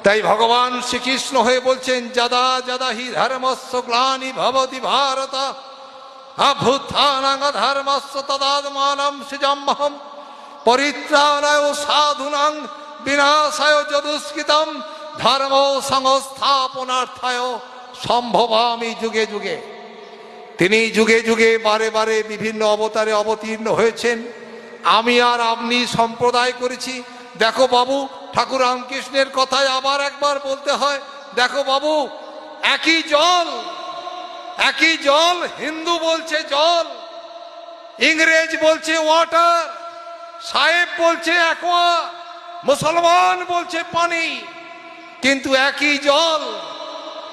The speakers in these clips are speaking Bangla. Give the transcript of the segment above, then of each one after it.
তাই ভগবান শ্রীকৃষ্ণ হয়ে বলছেন, যদা যদা হি ধর্মস্য গ্লানি ভবতি ভারত অভ্যুত্থানং ধর্মস্য তদাত্মানং সৃজাম্যহম পরিত্রাণায় সাধুনাং বিনাশায় যদুষ্কৃতম ধর্ম সংস্থাপনার্থায় সম্ভবামি যুগে যুগে। তিনি যুগে যুগে বারে বারে বিভিন্ন অবতারে অবতীর্ণ হয়েছেন। আমি আর আপনি সম্প্রদায় করেছি। দেখো বাবু, ঠাকুর রামকৃষ্ণের কথায় আবার একবার বলতে হয়, দেখো বাবু, একই জল হিন্দু বলছে জল, ইংরেজ বলছে ওয়াটার, সাহেব বলছে অ্যাকোয়া, মুসলমান বলছে পানি, কিন্তু একই জল।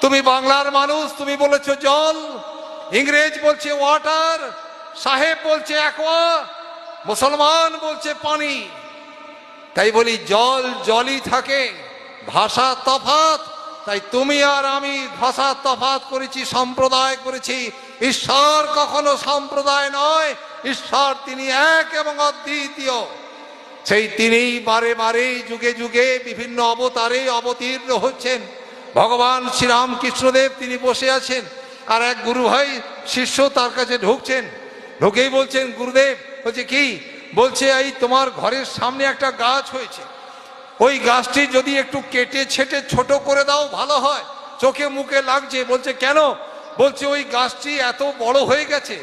তুমি বাংলার মানুষ, তুমি বলেছো জল, ইংরেজ বলছে ওয়াটার, সাহেব বলছে অ্যাকোয়া, মুসলমান বলছে পানি। তাই বলি জল জলই থাকে, ভাষা তফাৎ। তাই তুমি আর আমি ভাষা তফাৎ করেছি, সম্প্রদায় করেছি। ঈশ্বর কখনো সম্প্রদায় নয়, ঈশ্বর তিনি এক এবং অদ্বিতীয়। সেই তিনিই বারে বারে যুগে যুগে বিভিন্ন অবতারে অবতীর্ণ হচ্ছেন। ভগবান শ্রীরামকৃষ্ণদেব তিনি বসে আছেন, আর এক গুরু ভাই শিষ্য তার কাছে ঢুকছেন। ঢুকেই বলছেন, গুরুদেব, বলছে কি? বলছে, এই তোমার ঘরের সামনে একটা গাছ হয়েছে, ওই গাছটি যদি একটু কেটে ছেটে ছোট করে দাও ভালো হয়, চোখে মুখে লাগছে। বলছে কেন? বলছে ওই গাছটি এত বড় হয়ে গেছে,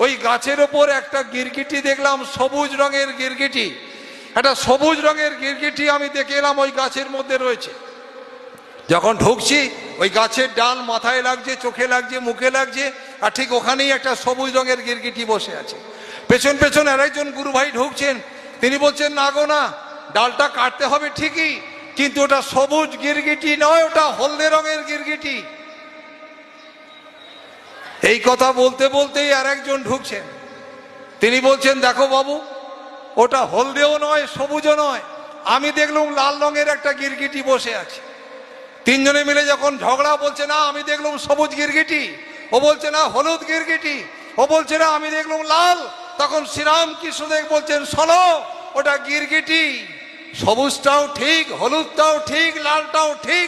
ওই গাছের ওপর একটা গিরগিটি দেখলাম, সবুজ রঙের গিরগিটি, একটা সবুজ রঙের গিরগিটি আমি দেখে এলাম ওই গাছের মধ্যে রয়েছে। যখন ঢুকছি ওই গাছের ডাল মাথায় লাগছে, চোখে লাগছে, মুখে লাগছে, আর ঠিক ওখানেই একটা সবুজ রঙের গিরগিটি বসে আছে। পেছন পেছন আরেকজন গুরু ভাই ঢুকছেন, তিনি বলছেন, না গো না, ডালটা কাটতে হবে ঠিকই, কিন্তু ওটা সবুজ গিরগিটি নয়, ওটা হলদে রঙের গিরগিটি। এই কথা বলতে বলতেই আরেকজন ঢুকছেন, তিনি বলছেন, দেখো বাবু, ওটা হলদেও নয়, সবুজও নয়, আমি দেখলাম লাল রঙের একটা গিরগিটি বসে আছে। তিনজনে মিলে যখন ঝগড়া, বলছে না আমি দেখলাম সবুজ গিরগিটি, ও বলছে না হলুদ গিরগিটি, ও বলছে না আমি দেখলাম লাল। তখন শ্রীরামকৃষ্ণদেব বলছেন, শোনো, ওটা গিরগিটি, সবুজটাও ঠিক, হলুদটাও ঠিক, লালটাও ঠিক,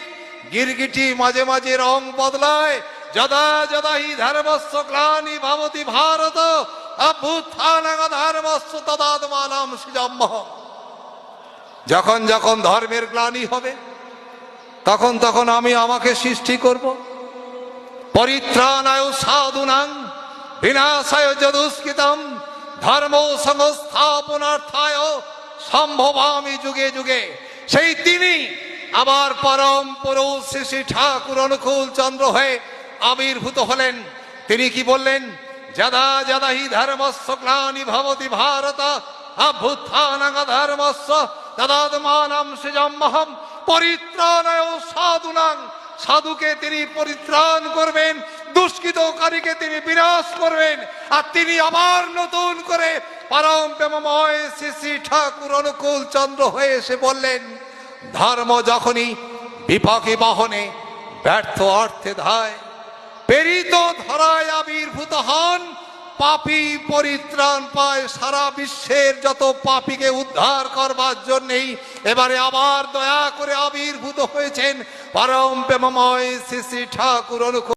গিরগিটি মাঝে মাঝে রং বদলায়। যদা যদা হি ধর্মস্য গ্লানি ভবতি ভারত অভ্যুত্থানং ধর্মস্য তদাত্মানং সৃজাম্যহম। যখন যখন ধর্মের গ্লানি হবে, তখন তখন আমি আমাকে সৃষ্টি করব। পরিত্রাণায় সাধুনাং বিনাশায় যদুষ্কৃতম ধর্ম সংস্থাপনার্থায় সম্ভবামি যুগে যুগে। সেই তিনি আবার পরম পুরুষ শ্রী শ্রী ঠাকুর অনুকূল চন্দ্র হয়ে আবির্ভূত হলেন। তিনি কি বললেন? যদা যদা হি ধর্মস্য গ্লানি ভবতি ভারত অভ্যুত্থানং ধর্মস্য তদাত্মানং সৃজাম্যহম পরিত্রাণায় সাধুনাং। সাধুকে তিনি পরিত্রাণ করবেন, দুষ্কৃতকারীকে তিনি বিনাশ করবেন, আর তিনি আবার নতুন করে পরম প্রেমময় শ্রী শ্রী ঠাকুর অনুকূল চন্দ্র হয়ে এসে বললেন, ধর্ম যখনই বিপাকে বাহনে ব্যর্থ অর্থে ধায়, প্রেরিত ধরায় আবির্ভূত হন, পাপী পরিত্রাণ পায়। সারা বিশ্বের যত পাপীকে উদ্ধার করবার জন্যেই এবারে আবার দয়া করে আবির্ভূত হয়েছেন পরম প্রেমময় শ্রী শ্রী ঠাকুর অনুকূল।